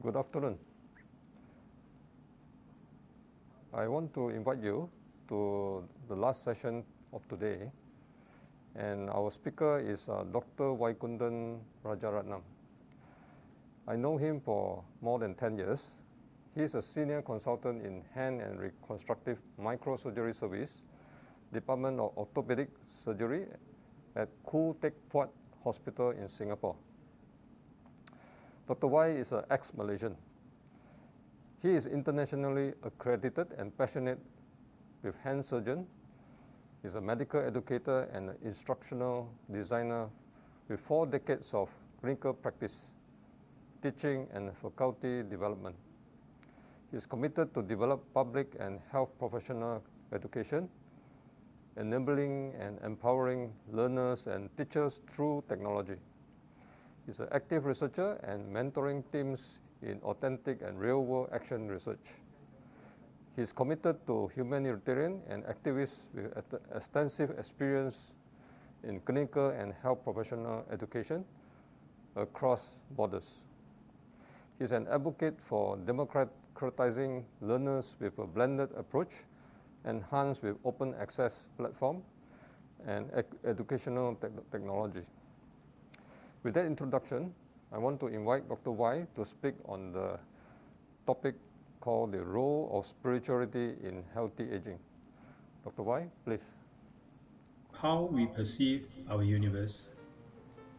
Good afternoon. I want to invite you to the last session of today, and our speaker is Dr. Vaikundan Rajaratnam. I know him for more than 10 years. He is a senior consultant in Hand and Reconstructive Microsurgery Service, Department of Orthopedic Surgery at Khoo Teck Puat Hospital in Singapore. Dr. Y is an ex-Malaysian. He is internationally accredited and passionate with hand surgeon. He's a medical educator and an instructional designer with 4 decades of clinical practice, teaching and faculty development. He is committed to develop public and health professional education, enabling and empowering learners and teachers through technology. He's an active researcher and mentoring teams in authentic and real-world action research. He's committed to humanitarian and activists with extensive experience in clinical and health professional education across borders. He's an advocate for democratizing learners with a blended approach, enhanced with open access platform and educational technology. With that introduction, I want to invite Dr. Y to speak on the topic called the role of spirituality in healthy aging. Dr. Y, please. How we perceive our universe,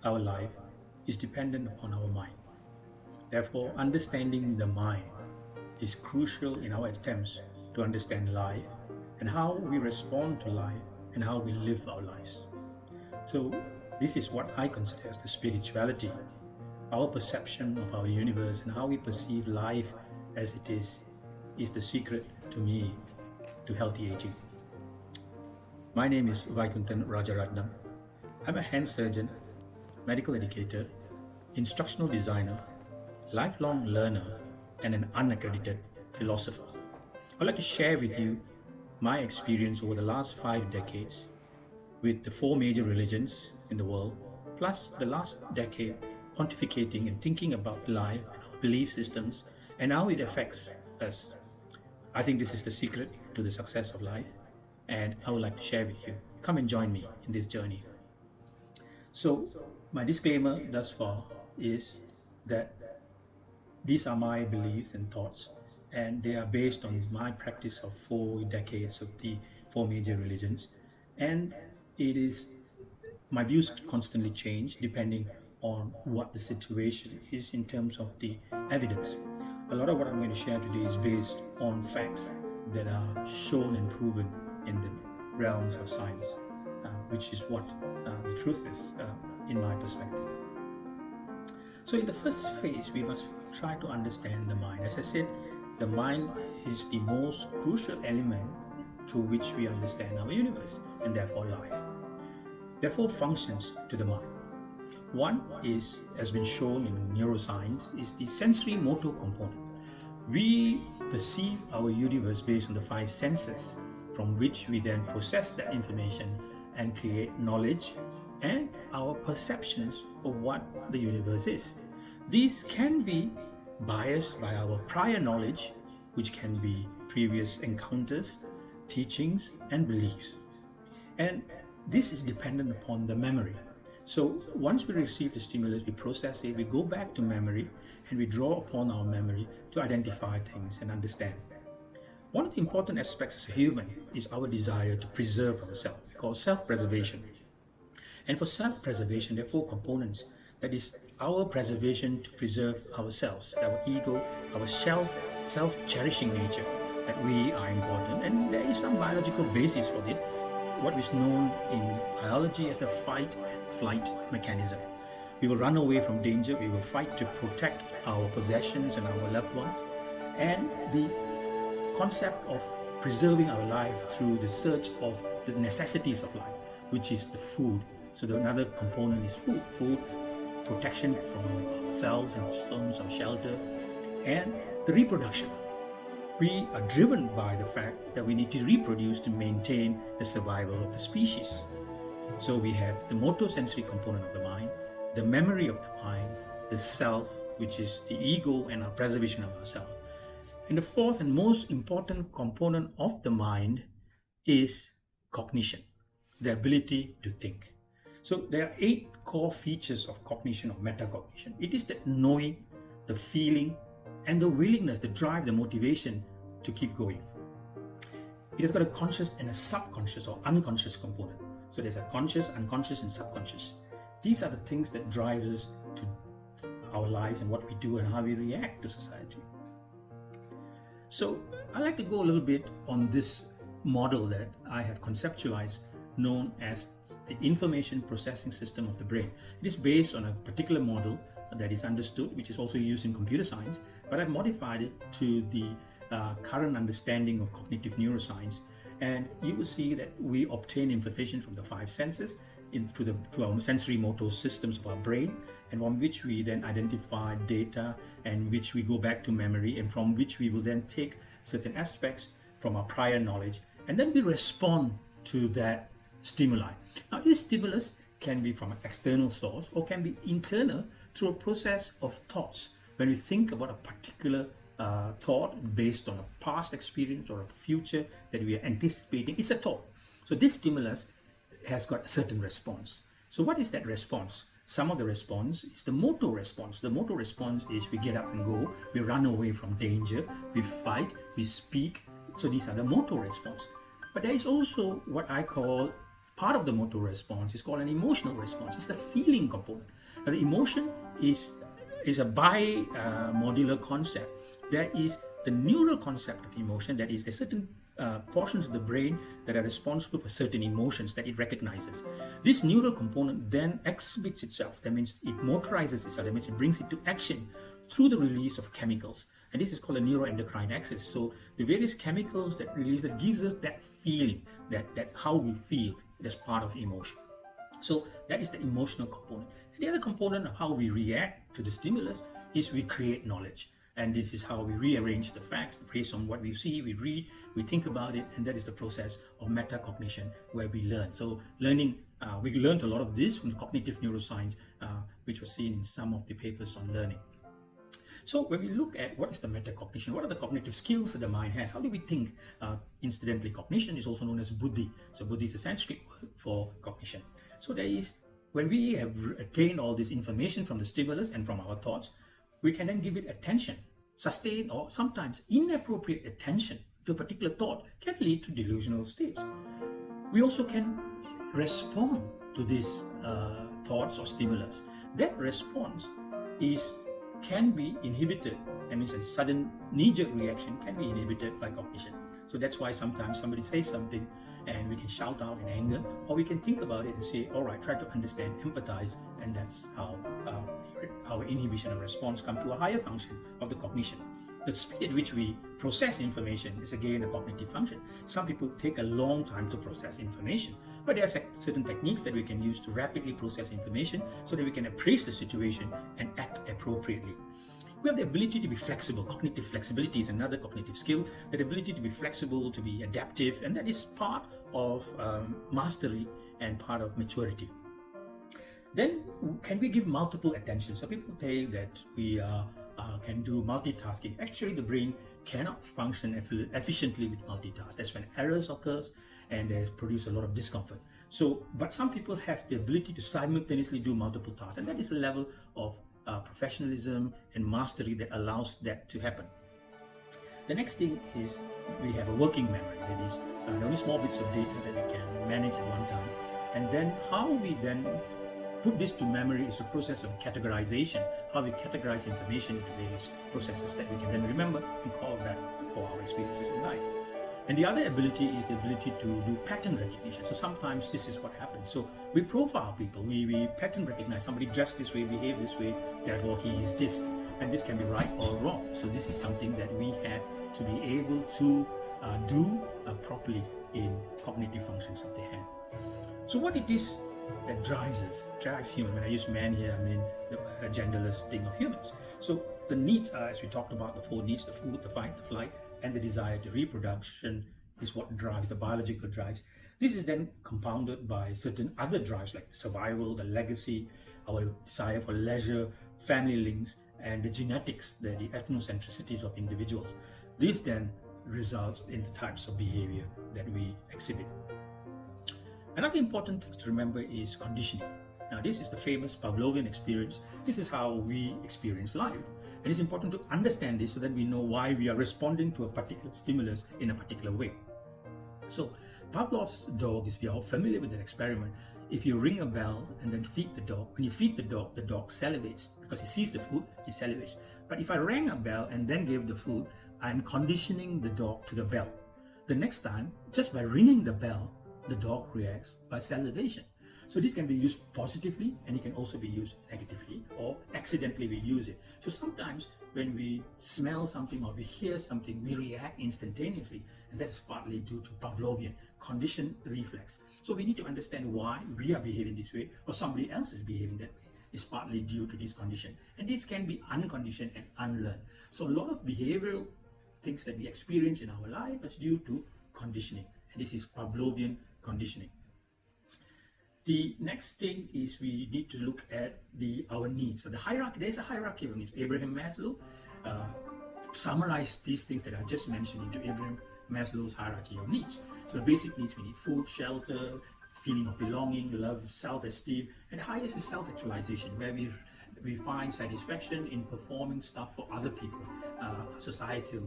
our life, is dependent upon our mind. Therefore, understanding the mind is crucial in our attempts to understand life and how we respond to life and how we live our lives. So, this is what I consider as the spirituality. Our perception of our universe and how we perceive life as it is the secret to me to healthy aging. My name is Vaikundan Rajaratnam. I'm a hand surgeon, medical educator, instructional designer, lifelong learner, and an unaccredited philosopher. I'd like to share with you my experience over the last 5 decades with the 4 major religions in the world, plus the last decade pontificating and thinking about life and our belief systems and how it affects us. I think this is the secret to the success of life, and I would like to share with you. Come and join me in this journey. So, my disclaimer thus far is that these are my beliefs and thoughts, and they are based on my practice of 4 decades of the 4 major religions, and it is my views constantly change depending on what the situation is in terms of the evidence. A lot of what I'm going to share today is based on facts that are shown and proven in the realms of science, which is what the truth is in my perspective. So in the first phase, we must try to understand the mind. As I said, the mind is the most crucial element through which we understand our universe and therefore life. There are 4 functions to the mind. One is, has been shown in neuroscience, is the sensory motor component. We perceive our universe based on the 5 senses, from which we then process that information and create knowledge and our perceptions of what the universe is. These can be biased by our prior knowledge, which can be previous encounters, teachings, and beliefs. And this is dependent upon the memory. So once we receive the stimulus, we process it, we go back to memory, and we draw upon our memory to identify things and understand. One of the important aspects as a human is our desire to preserve ourselves, called self-preservation. And for self-preservation, there are 4 components. That is our preservation to preserve ourselves, our ego, our self-cherishing nature, that we are important. And there is some biological basis for this, what is known in biology as a fight and flight mechanism. We will run away from danger, we will fight to protect our possessions and our loved ones. And the concept of preserving our life through the search of the necessities of life, which is the food. So another component is food, protection from ourselves in terms of shelter, and the reproduction. We are driven by the fact that we need to reproduce to maintain the survival of the species. So we have the motor sensory component of the mind, the memory of the mind, the self, which is the ego and our preservation of ourselves. And the fourth and most important component of the mind is cognition, the ability to think. So there are 8 core features of cognition or metacognition. It is the knowing, the feeling, and the willingness, the drive, the motivation to keep going. It has got a conscious and a subconscious or unconscious component. So there's a conscious, unconscious, and subconscious. These are the things that drive us to our lives and what we do and how we react to society. So I'd like to go a little bit on this model that I have conceptualized, known as the information processing system of the brain. It is based on a particular model that is understood, which is also used in computer science, but I've modified it to the current understanding of cognitive neuroscience. And you will see that we obtain information from the 5 senses through our sensory motor systems of our brain, and from which we then identify data, and which we go back to memory, and from which we will then take certain aspects from our prior knowledge, and then we respond to that stimuli. Now, this stimulus can be from an external source or can be internal through a process of thoughts. When we think about a particular thought based on a past experience or a future that we are anticipating, it's a thought. So this stimulus has got a certain response. So what is that response? Some of the response is the motor response. The motor response is we get up and go, we run away from danger, we fight, we speak. So these are the motor response. But there is also what I call part of the motor response is called an emotional response. It's the feeling component. Now, the emotion is a bi-modular concept. There is the neural concept of emotion, that is, there's certain portions of the brain that are responsible for certain emotions that it recognizes. This neural component then exhibits itself. That means it motorizes itself. That means it brings it to action through the release of chemicals. And this is called a neuroendocrine axis. So the various chemicals that release, that gives us that feeling, that how we feel, as part of emotion. So that is the emotional component. And the other component of how we react to the stimulus is we create knowledge. And this is how we rearrange the facts based on what we see, we read, we think about it, and that is the process of metacognition, where we learn. So learning, we learned a lot of this from cognitive neuroscience, which was seen in some of the papers on learning. So when we look at what is the metacognition, what are the cognitive skills that the mind has, how do we think? Incidentally, cognition is also known as buddhi. So buddhi is a Sanskrit word for cognition. So there is, when we have attained all this information from the stimulus and from our thoughts, we can then give it attention. Sustained or sometimes inappropriate attention to a particular thought can lead to delusional states. We also can respond to these thoughts or stimulus. That response can be inhibited. That means a sudden knee-jerk reaction can be inhibited by cognition. So that's why sometimes somebody says something and we can shout out in anger, or we can think about it and say, all right, try to understand, empathize, and that's how our inhibition of response come to a higher function of the cognition. The speed at which we process information is again a cognitive function. Some people take a long time to process information, but there are certain techniques that we can use to rapidly process information so that we can appraise the situation and act appropriately. We have the ability to be flexible. Cognitive flexibility is another cognitive skill. That ability to be flexible, to be adaptive, and that is part of mastery and part of maturity. Then, can we give multiple attention? So people say that we can do multitasking. Actually, the brain cannot function efficiently with multitask. That's when errors occurs and they produce a lot of discomfort. So, but some people have the ability to simultaneously do multiple tasks, and that is a level of professionalism and mastery that allows that to happen. The next thing is we have a working memory. That is only small bits of data that we can manage at one time, and then how we then put this to memory is the process of categorization, how we categorize information into various processes that we can then remember and call back for our experiences in life. And the other ability is the ability to do pattern recognition. So sometimes this is what happens. So we profile people, we pattern recognize somebody dressed this way, behave this way, therefore he is this. And this can be right or wrong. So this is something that we had to be able to do properly in cognitive functions of the hand. So what it is that drives human. When I use man here, I mean a genderless thing of humans. So the needs are, as we talked about, the 4 needs: the food, the fight, the flight, and the desire to reproduction is what drives the biological drives. This is then compounded by certain other drives like survival, the legacy, our desire for leisure, family links, and the genetics, the ethnocentricities of individuals. This then results in the types of behavior that we exhibit. Another important thing to remember is conditioning. Now, this is the famous Pavlovian experience. This is how we experience life. And it's important to understand this so that we know why we are responding to a particular stimulus in a particular way. So, Pavlov's dog, if you're familiar with that experiment, if you ring a bell and then feed the dog, when you feed the dog salivates because he sees the food, he salivates. But if I rang a bell and then gave the food, I'm conditioning the dog to the bell. The next time, just by ringing the bell, the dog reacts by salivation. So this can be used positively and it can also be used negatively, or accidentally we use it. So sometimes when we smell something or we hear something, we react instantaneously, and that is partly due to Pavlovian conditioned reflex. So we need to understand why we are behaving this way or somebody else is behaving that way. It's partly due to this condition, and this can be unconditioned and unlearned. So a lot of behavioral things that we experience in our life is due to conditioning, and this is Pavlovian conditioning. The next thing is we need to look at our needs. So the hierarchy, there's a hierarchy of needs. Abraham Maslow summarized these things that I just mentioned into Abraham Maslow's hierarchy of needs. So the basic needs, we need food, shelter, feeling of belonging, love, self-esteem, and the highest is self-actualization, where we find satisfaction in performing stuff for other people, the society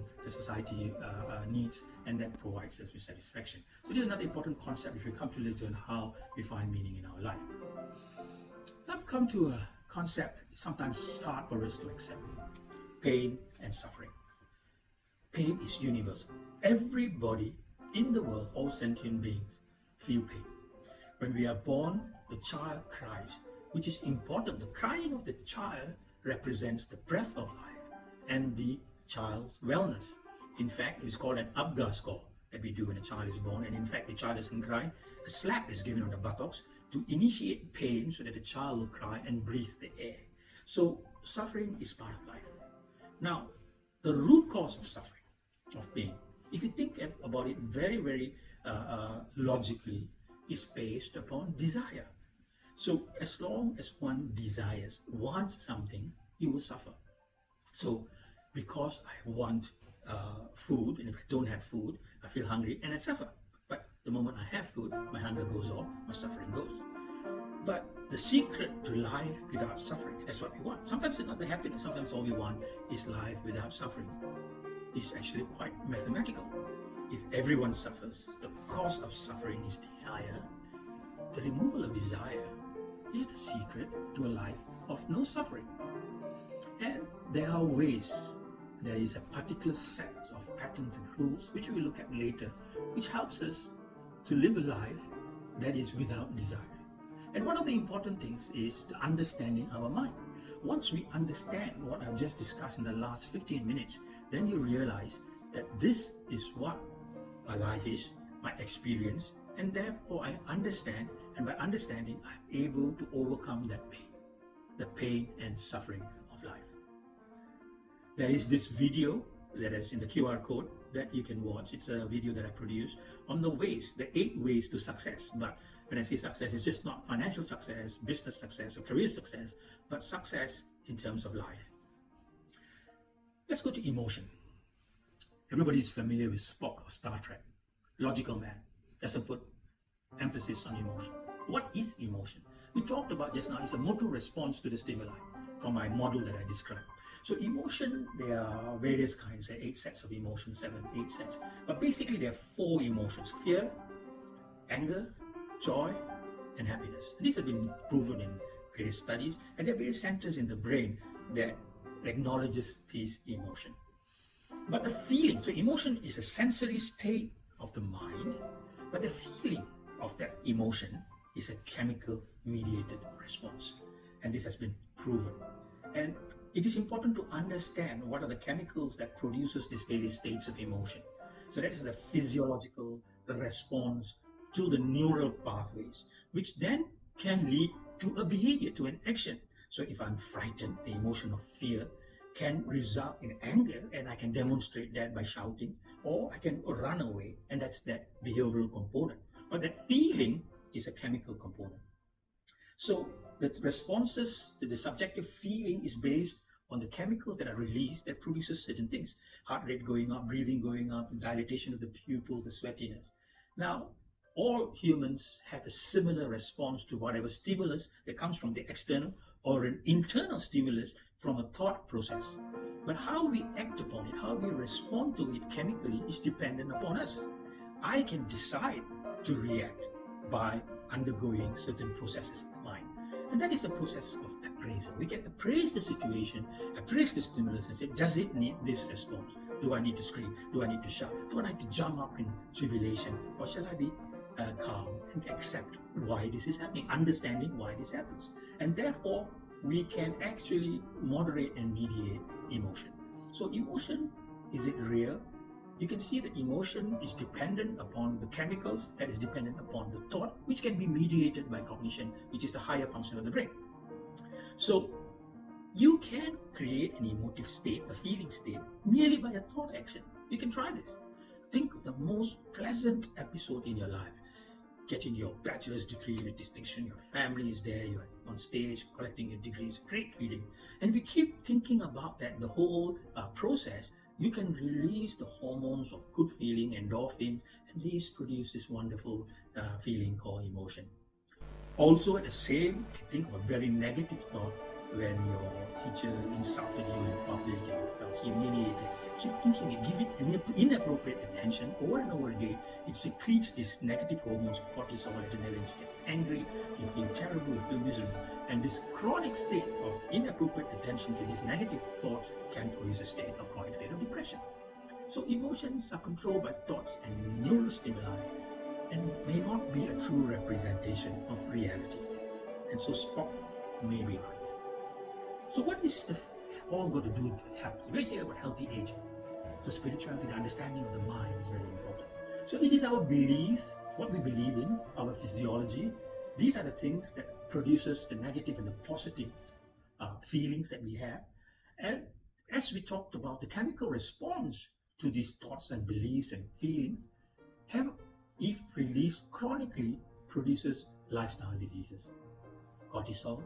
needs, and that provides us with satisfaction. So this is another important concept if we come to later on how we find meaning in our life. Now we come to a concept sometimes hard for us to accept: pain and suffering. Pain is universal. Everybody in the world, all sentient beings, feel pain. When we are born, the child cries, which is important. The crying of the child represents the breath of life and the child's wellness. In fact, it is called an Apgar score that we do when a child is born. And in fact, the child doesn't cry. A slap is given on the buttocks to initiate pain so that the child will cry and breathe the air. So suffering is part of life. Now, the root cause of suffering, of pain, if you think about it very, very logically, is based upon desire. So as long as one desires, wants something, you will suffer. So because I want food, and if I don't have food, I feel hungry and I suffer. But the moment I have food, my hunger goes off, my suffering goes. But the secret to life without suffering, that's what we want. Sometimes it's not the happiness, sometimes all we want is life without suffering. It's actually quite mathematical. If everyone suffers, the cause of suffering is desire. The removal of desire is the secret to a life of no suffering. And there are ways. There is a particular set of patterns and rules, which we will look at later, which helps us to live a life that is without desire. And one of the important things is the understanding our mind. Once we understand what I've just discussed in the last 15 minutes, then you realize that this is what my life is, my experience, and therefore I understand, and by understanding I'm able to overcome that pain, the pain and suffering of life. There is this video that is in the QR code that you can watch. It's a video that I produced on the 8 ways to success. But when I say success, it's just not financial success, business success, or career success, but success in terms of life. Let's go to emotion. Everybody is familiar with Spock of Star Trek. Logical man. Doesn't put emphasis on emotion. What is emotion? We talked about just now, it's a motor response to the stimuli from my model that I described. So emotion, there are various kinds. There are 8 sets of emotions, 8 sets. But basically there are 4 emotions: fear, anger, joy, and happiness. And these have been proven in various studies, and there are various centers in the brain that acknowledges these emotions. But the feeling, so emotion is a sensory state of the mind, but the feeling of that emotion is a chemical mediated response. And this has been proven. And it is important to understand what are the chemicals that produces these various states of emotion. So that is the physiological response to the neural pathways, which then can lead to a behavior, to an action. So if I'm frightened, the emotion of fear can result in anger, and I can demonstrate that by shouting, or I can run away, and that's that behavioral component. But that feeling is a chemical component. So the responses to the subjective feeling is based on the chemicals that are released that produces certain things. Heart rate going up, breathing going up, the dilatation of the pupil, the sweatiness. Now, all humans have a similar response to whatever stimulus that comes from the external or an internal stimulus from a thought process. But how we act upon it, how we respond to it chemically is dependent upon us. I can decide to react by undergoing certain processes in the mind. And that is a process of appraisal. We can appraise the situation, appraise the stimulus and say, does it need this response? Do I need to scream? Do I need to shout? Do I need to jump up in jubilation? Or shall I be calm and accept why this is happening, understanding why this happens? And therefore, we can actually moderate and mediate emotion. So emotion, is it real? You can see that emotion is dependent upon the chemicals, that is dependent upon the thought, which can be mediated by cognition, which is the higher function of the brain. So you can create an emotive state, a feeling state, merely by a thought action. You can try this. Think of the most pleasant episode in your life. Getting your bachelor's degree with distinction, your family is there, you're on stage collecting your degrees, great feeling. And we keep thinking about that, the whole process. You can release the hormones of good feeling, endorphins, and these produce this wonderful feeling called emotion. Also, at the same, think of a very negative thought when your teacher insulted you in public and you felt humiliated. Keep thinking it, give it inappropriate attention over and over again. It secretes these negative hormones of cortisol, adrenaline. You get angry, you feel terrible, you feel miserable. And this chronic state of inappropriate attention to these negative thoughts can produce a state of chronic state of depression. So emotions are controlled by thoughts and neural stimuli and may not be a true representation of reality. And so Spock may be right. So what is all got to do with health? We're here about healthy aging. So spirituality, the understanding of the mind is very important. So it is our beliefs, what we believe in, our physiology. These are the things that produces the negative and the positive feelings that we have. And as we talked about, the chemical response to these thoughts and beliefs and feelings if released chronically, produces lifestyle diseases. Cortisol,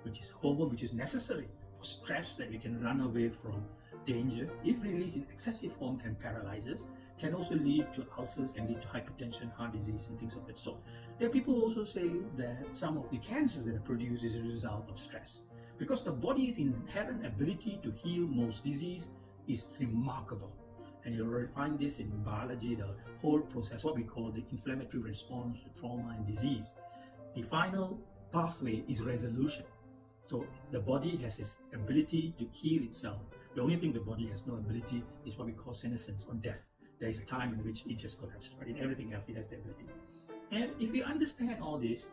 which is hormone which is necessary for stress, that we can run away from danger, if released in excessive form, can paralyze us, can also lead to ulcers, can lead to hypertension, heart disease, and things of that sort. There are people also say that some of the cancers that are produced is a result of stress, because the body's inherent ability to heal most disease is remarkable. And you'll find this in biology, the whole process, what we call the inflammatory response to trauma and disease. The final pathway is resolution. So the body has its ability to heal itself. The only thing the body has no ability is what we call senescence or death. There is a time in which it just collapses, but in everything else it has the ability. And if we understand all this,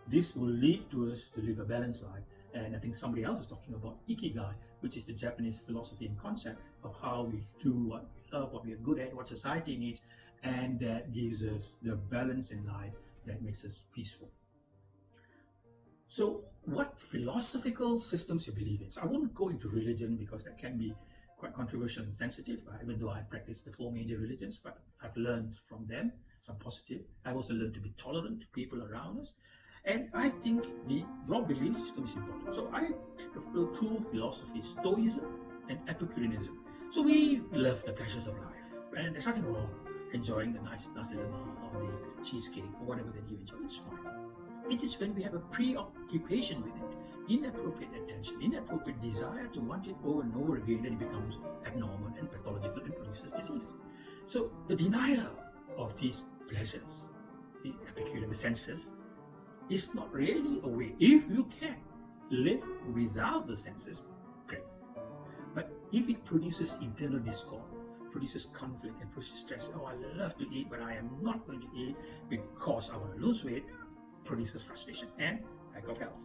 this will lead to us to live a balanced life. And I think somebody else is talking about ikigai, which is the Japanese philosophy and concept of how we do what we love, what we are good at, what society needs, and that gives us the balance in life that makes us peaceful. So what philosophical systems you believe in? So I won't go into religion because that can be quite controversial and sensitive, even though I've practiced the 4 major religions, but I've learned from them some positive. I've also learned to be tolerant to people around us. And I think your belief system is important. So I follow 2 philosophies, Stoicism and Epicureanism. So we love the pleasures of life, and there's nothing wrong enjoying the nice nasi lemak or the cheesecake or whatever that you enjoy. It's fine. It is when we have a preoccupation with it, inappropriate attention, inappropriate desire to want it over and over again, that it becomes abnormal and pathological and produces disease. So the denial of these pleasures, the Epicurean, the senses, is not really a way. If you can live without the senses, great. But if it produces internal discord, produces conflict and produces stress, oh, I love to eat, but I am not going to eat because I want to lose weight, produces frustration and lack of health.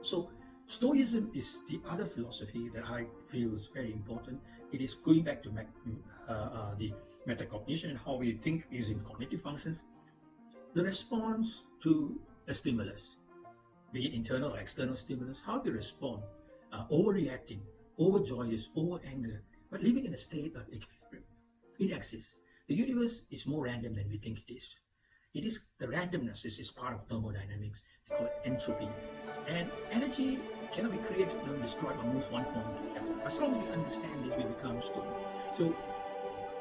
So Stoicism is the other philosophy that I feel is very important. It is going back to the metacognition and how we think using cognitive functions. The response to a stimulus, be it internal or external stimulus, how we respond, overreacting, overjoyous, over anger, but living in a state of equilibrium. It exists. The universe is more random than we think it is. It is the randomness is part of thermodynamics. They call it entropy. And energy cannot be created nor destroyed or move one form to the other. As long as we understand this, we become stone. So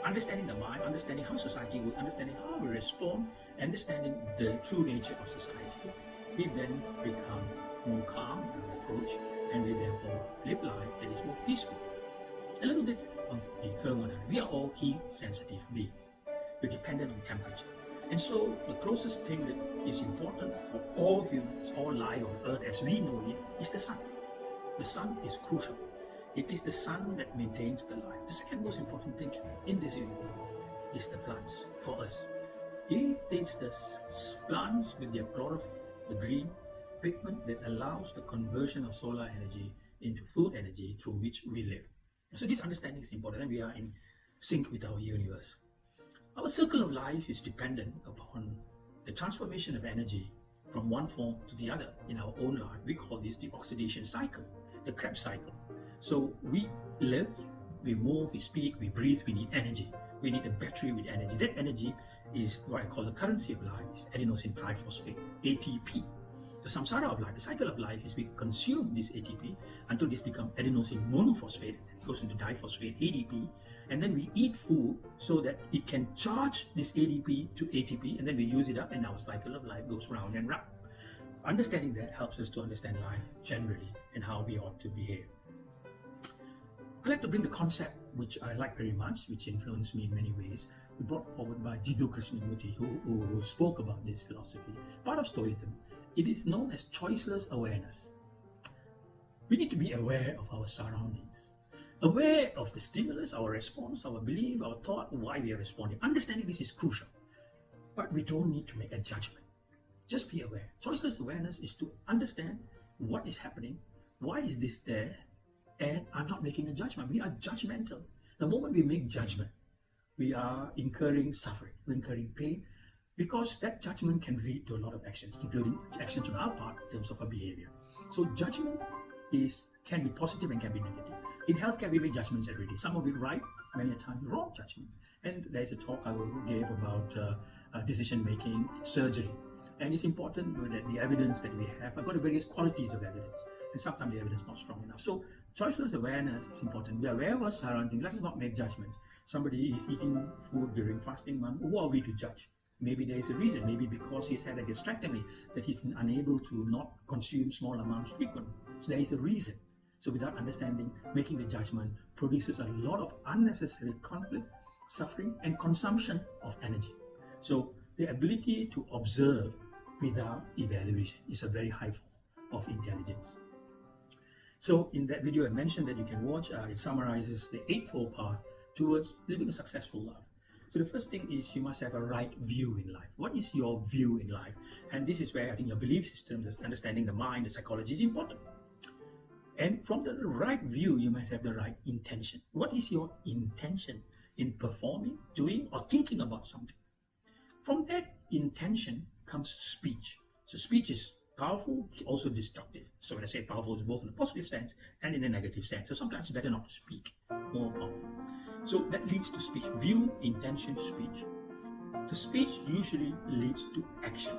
understanding the mind, understanding how society works, understanding how we respond, understanding the true nature of society, we then become more calm in our approach, and we therefore live life that is more peaceful. A little bit on the thermodynamics. We are all heat-sensitive beings. We're dependent on temperature. And so the closest thing that is important for all humans, all life on Earth as we know it, is the sun. The sun is crucial. It is the sun that maintains the life. The second most important thing in this universe is the plants for us. It is the plants with their chlorophyll, the green pigment that allows the conversion of solar energy into food energy through which we live. So this understanding is important, and we are in sync with our universe. Our circle of life is dependent upon the transformation of energy from one form to the other in our own life. We call this the oxidation cycle, the Krebs cycle. So we live, we move, we speak, we breathe, we need energy. We need a battery with energy. That energy is what I call the currency of life, is adenosine triphosphate, ATP. The samsara of life, the cycle of life, is we consume this ATP until this becomes adenosine monophosphate, and then it goes into diphosphate, ADP, and then we eat food so that it can charge this ADP to ATP, and then we use it up, and our cycle of life goes round and round. Understanding that helps us to understand life generally and how we ought to behave. I like to bring the concept, which I like very much, which influenced me in many ways, brought forward by Jiddu Krishnamurti, who spoke about this philosophy. Part of Stoicism, it is known as choiceless awareness. We need to be aware of our surroundings, aware of the stimulus, our response, our belief, our thought, why we are responding. Understanding this is crucial, but we don't need to make a judgment. Just be aware. Choiceless awareness is to understand what is happening, why is this there, and I'm not making a judgment. We are judgmental. The moment we make judgment, we are incurring suffering, we're incurring pain, because that judgment can lead to a lot of actions, including actions on our part in terms of our behavior. So judgment can be positive and can be negative. In healthcare, we make judgments every day. Some of it right, many a time wrong judgment. And there's a talk I gave about decision making in surgery. And it's important that the evidence that we have got various qualities of evidence. And sometimes the evidence is not strong enough. So choiceless awareness is important. We are aware of our surroundings. Let us not make judgments. Somebody is eating food during fasting month. Who are we to judge? Maybe there is a reason. Maybe because he's had a gastrectomy that he's unable to not consume small amounts frequently. So there is a reason. So without understanding, making the judgment produces a lot of unnecessary conflict, suffering, and consumption of energy. So the ability to observe without evaluation is a very high form of intelligence. So in that video I mentioned that you can watch, it summarizes the eightfold path towards living a successful life. So the first thing is you must have a right view in life. What is your view in life? And this is where I think your belief system, understanding the mind, the psychology is important. And from the right view, you must have the right intention. What is your intention in performing, doing, or thinking about something? From that intention comes speech. So speech is powerful, also destructive. So when I say powerful, it's both in a positive sense and in a negative sense. So sometimes it's better not to speak, more powerful. So that leads to speech. View, intention, speech. The speech usually leads to action.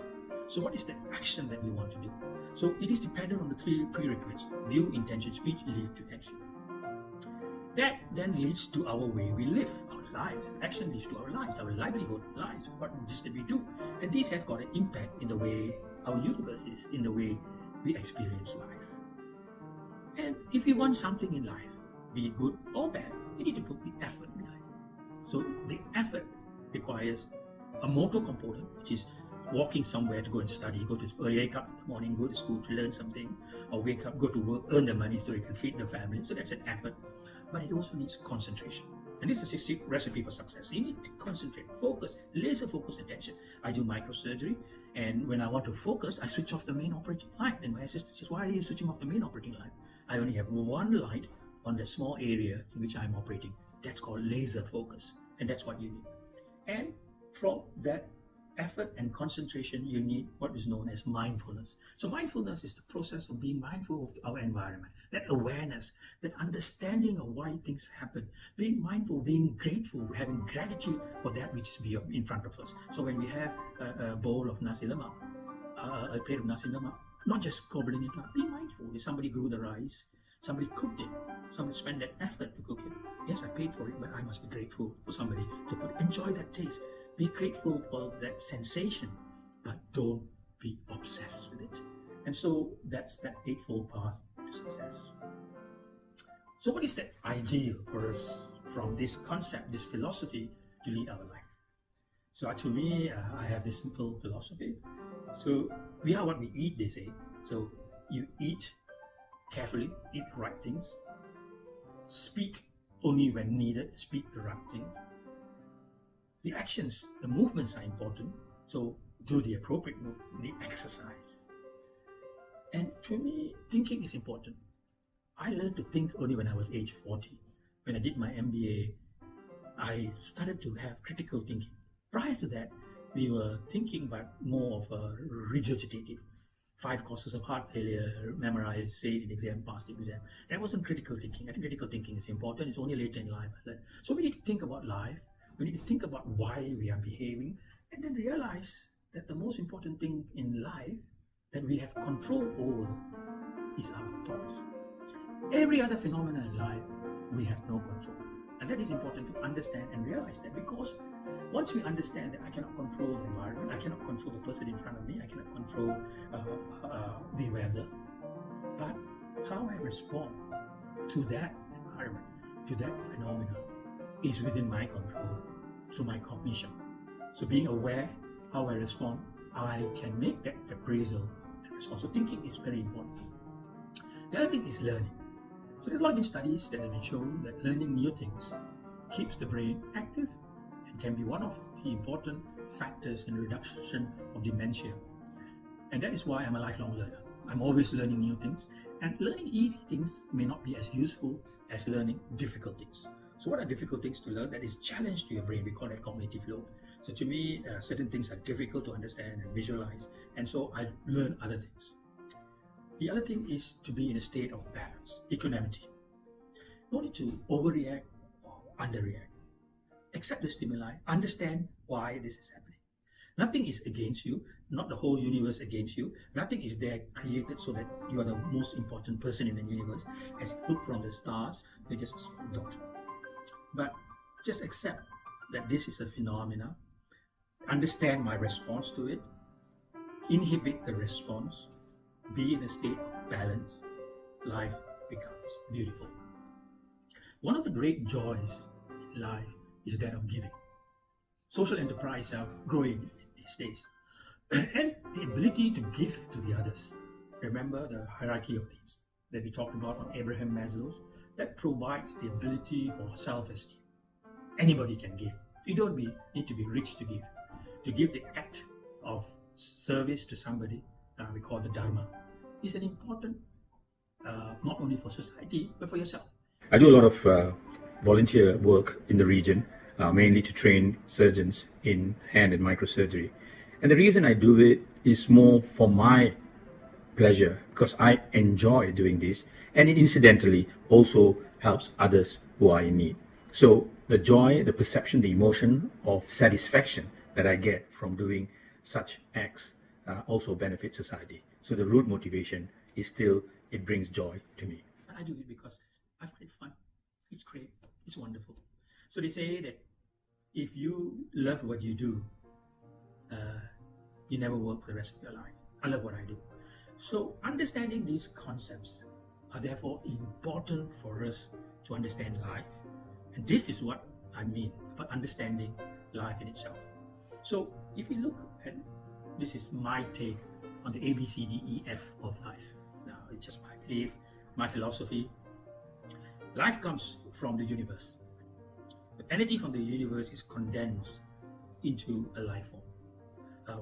So what is the action that we want to do? So it is dependent on the three prerequisites. View, intention, speech lead to action. That then leads to our way we live, our lives. Action leads to our lives, our livelihood, lives, what it is that we do. And these have got an impact in the way our universe is, in the way we experience life. And if we want something in life, be it good or bad, we need to put the effort behind it. So the effort requires a motor component, which is walking somewhere to go and study, wake up in the morning, go to school to learn something, or wake up, go to work, earn the money so you can feed the family. So that's an effort. But it also needs concentration. And this is a recipe for success. You need to concentrate, focus, laser focus attention. I do microsurgery, and when I want to focus, I switch off the main operating light. And my assistant says, "Why are you switching off the main operating light?" I only have one light on the small area in which I'm operating. That's called laser focus. And that's what you need. And from that effort and concentration, you need what is known as mindfulness. So mindfulness is the process of being mindful of our environment, that awareness, that understanding of why things happen, being mindful, being grateful, having gratitude for that which is in front of us. So when we have a bowl of nasi lemak, a plate of nasi lemak, not just gobbling it up. Be mindful. If somebody grew the rice, somebody cooked it, somebody spent that effort to cook it. Yes, I paid for it, but I must be grateful for somebody to enjoy that taste. Be grateful for that sensation, but don't be obsessed with it. And so that's that eightfold path to success. So what is the ideal for us from this concept, this philosophy to lead our life? So to me, I have this simple philosophy. So we are what we eat, they say. So you eat carefully, eat the right things, speak only when needed, speak the right things. The actions, the movements are important. So do the appropriate movement, the exercise. And to me, thinking is important. I learned to think only when I was age 40. When I did my MBA, I started to have critical thinking. Prior to that, we were thinking but more of a regurgitative. 5 causes of heart failure, memorize, say it in exam, pass the exam. That wasn't critical thinking. I think critical thinking is important. It's only later in life. So we need to think about life. We need to think about why we are behaving, and then realize that the most important thing in life that we have control over is our thoughts. Every other phenomenon in life, we have no control. And that is important to understand and realize that, because once we understand that I cannot control the environment, I cannot control the person in front of me, I cannot control the weather, but how I respond to that environment, to that phenomena, is within my control through my cognition. So being aware how I respond, I can make that appraisal and response. So thinking is very important. The other thing is learning. So there's a lot of studies that have been shown that learning new things keeps the brain active and can be one of the important factors in reduction of dementia. And that is why I'm a lifelong learner. I'm always learning new things, and learning easy things may not be as useful as learning difficult things. So what are difficult things to learn? That is challenge to your brain. We call that cognitive load. So to me, certain things are difficult to understand and visualize, and so I learn other things. The other thing is to be in a state of balance, equanimity. No need to overreact or underreact. Accept the stimuli, understand why this is happening. Nothing is against you, not the whole universe against you. Nothing is there created so that you are the most important person in the universe. As you look from the stars, you're just a small dot. But just accept that this is a phenomena, understand my response to it, inhibit the response, be in a state of balance, life becomes beautiful. One of the great joys in life is that of giving. Social enterprise are growing these days. And the ability to give to the others. Remember the hierarchy of needs that we talked about on Abraham Maslow's? That provides the ability for self-esteem. Anybody can give. You don't need to be rich to give. To give the act of service to somebody, we call the Dharma, is an important, not only for society, but for yourself. I do a lot of volunteer work in the region, mainly to train surgeons in hand and microsurgery. And the reason I do it is more for my pleasure, because I enjoy doing this, and it incidentally also helps others who are in need. So the joy, the perception, the emotion of satisfaction that I get from doing such acts also benefits society. So the root motivation is still, it brings joy to me. I do it because I find it fun. It's great. It's wonderful. So they say that if you love what you do, you never work for the rest of your life. I love what I do. So understanding these concepts are therefore important for us to understand life. And this is what I mean by understanding life in itself. So if you look at, this is my take on the ABCDEF of life. Now, it's just my belief, my philosophy. Life comes from the universe. The energy from the universe is condensed into a life form.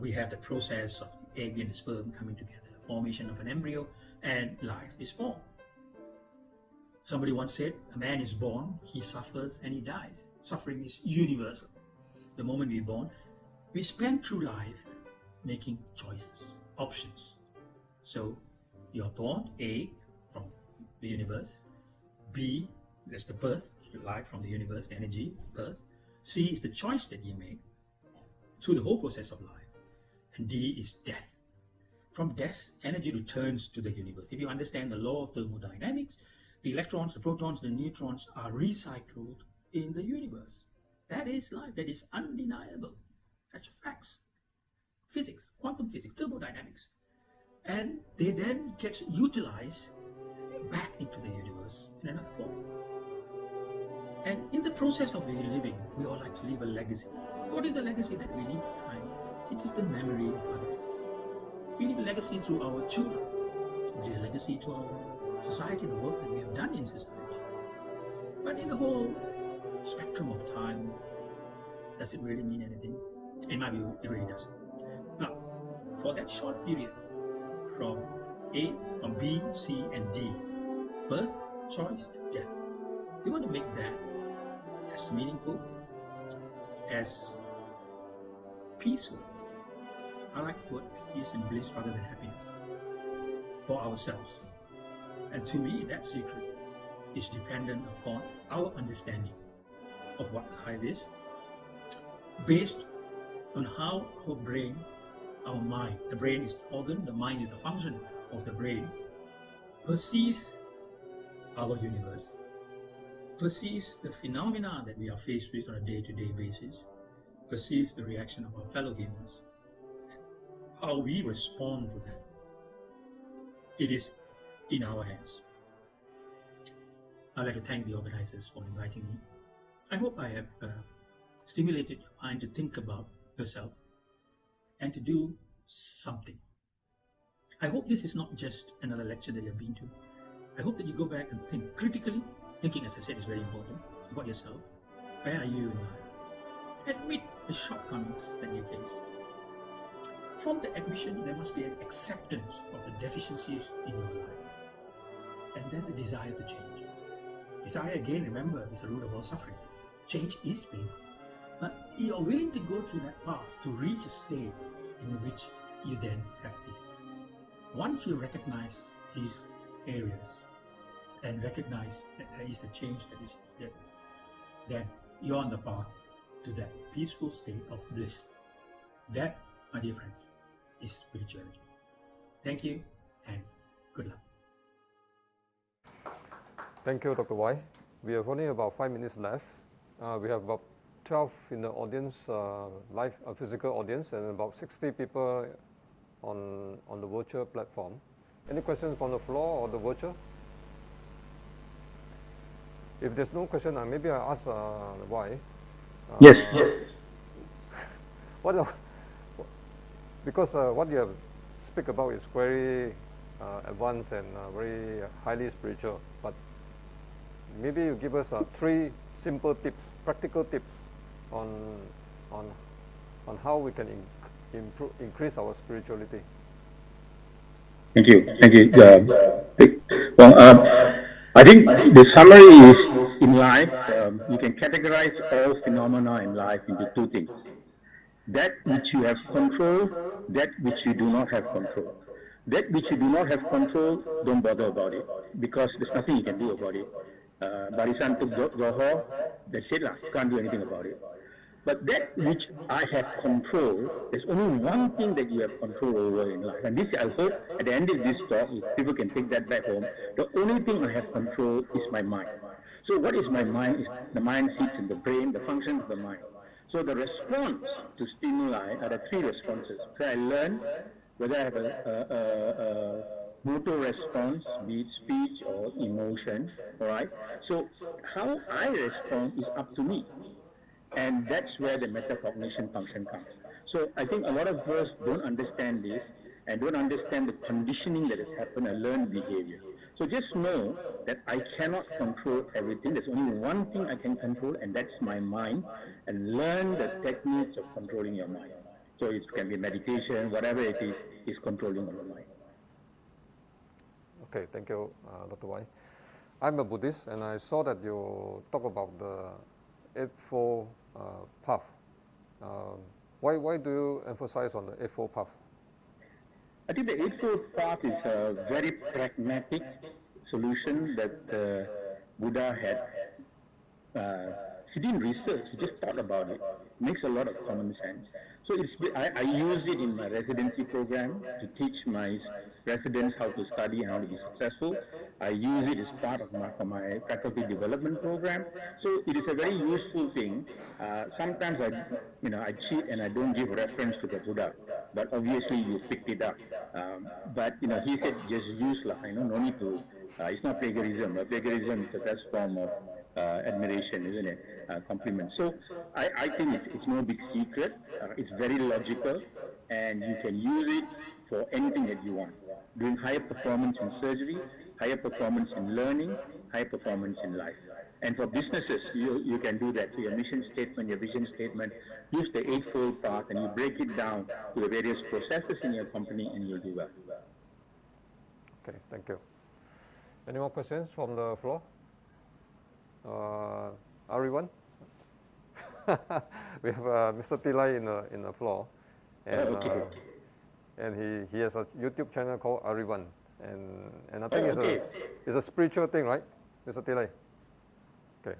We have the process of the egg and the sperm coming together, formation of an embryo, and life is formed. Somebody once said, a man is born, he suffers, and he dies. Suffering is universal. The moment we're born, we spend through life making choices, options. So you're born, A, from the universe. B, that's the birth, life from the universe, energy, birth. C is the choice that you make through the whole process of life. And D is death. from death, energy returns to the universe. If you understand the law of thermodynamics, the electrons, the protons, the neutrons are recycled in the universe. That is life. That is undeniable. That's facts. Physics, quantum physics, thermodynamics. And they then get utilized back into the universe in another form. And in the process of living, we all like to leave a legacy. What is the legacy that we leave behind? It is the memory of others. We leave a legacy to our children. We leave a legacy to our society, the work that we have done in society. But in the whole spectrum of time, does it really mean anything? In my view, it really doesn't. Now, for that short period, from B, C, and D, birth, choice, death, we want to make that as meaningful, as peaceful. I like the word peace and bliss rather than happiness for ourselves. And to me, that secret is dependent upon our understanding of what life is, based on how our brain, our mind, the brain is the organ, the mind is the function of the brain, perceives our universe, perceives the phenomena that we are faced with on a day-to-day basis, perceives the reaction of our fellow humans, how we respond to them. It is in our hands. I'd like to thank the organizers for inviting me. I hope I have stimulated your mind to think about yourself and to do something. I hope this is not just another lecture that you've been to. I hope that you go back and think critically. Thinking, as I said, is very important, about yourself. Where are you in life? Admit the shortcomings that you face. From the admission, there must be an acceptance of the deficiencies in your life. And then the desire to change. Desire, again, remember, is the root of all suffering. Change is painful. But you're willing to go through that path to reach a state in which you then have peace. Once you recognize these areas and recognize that there is a change that is needed, then you're on the path to that peaceful state of bliss. That, my dear friends, is spirituality. Thank you and good luck. Thank you, Dr. Y. We have only about 5 minutes left. We have about 12 in the audience, live physical audience, and about 60 people on the virtual platform. Any questions from the floor or the virtual? If there's no question, maybe I ask Y. Yes. Because what you have speak about is very advanced and very highly spiritual, but maybe you give us 3 simple tips, practical tips on how we can increase our spirituality. Thank you. Well, I think the summary is, in life, you can categorize all phenomena in life into 2 things. That which you have control, that which you do not have control. That which you do not have control, don't bother about it, because there's nothing you can do about it. Barisan took Johor, that's it, can't do anything about it. But that which I have control, there's only one thing that you have control over in life. And this, I hope, at the end of this talk, if people can take that back home, the only thing I have control is my mind. So what is my mind? The mind sits in the brain, the function of the mind. So the response to stimuli are the 3 responses. So I learn whether I have a motor response, be it speech or emotion, all right? So how I respond is up to me. And that's where the metacognition function comes. So I think a lot of us don't understand this and don't understand the conditioning that has happened and learned behavior. So just know that I cannot control everything. There's only one thing I can control, and that's my mind, and learn the techniques of controlling your mind. So it can be meditation, whatever it is controlling your mind. Okay, thank you, Dr. Y. I'm a Buddhist, and I saw that you talk about the Eightfold Path. Why do you emphasize on the Eightfold Path? I think the Eightfold Path is a very pragmatic solution that Buddha had He didn't research, he just thought about it. Makes a lot of common sense. So I use it in my residency program to teach my residents how to study and how to be successful. I use it as part of for my faculty development program. So it is a very useful thing. Sometimes I cheat and I don't give reference to the Buddha, but obviously you picked it up. But he said just use lah. No need to. It's not plagiarism. Plagiarism is the best form of admiration, isn't it? Compliment. So I think it's no big secret. It's very logical, and you can use it for anything that you want. Doing higher performance in surgery, higher performance in learning, higher performance in life. And for businesses, you can do that. So your mission statement, your vision statement, use the eightfold path, and you break it down to the various processes in your company, and you'll do well. Okay, thank you. Any more questions from the floor? Everyone? We have Mr. Tilai in the floor, and Okay. and he has a YouTube channel called Arivan, and I think okay. it's a spiritual thing, right, Mr. Tilai? Okay.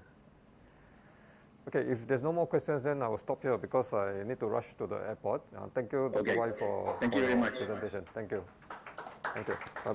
Okay, if there's no more questions, then I will stop here because I need to rush to the airport. Thank you, Dr. Okay. Wai, for Thank you your very much. presentation. Thank you. Thank you. Bye-bye.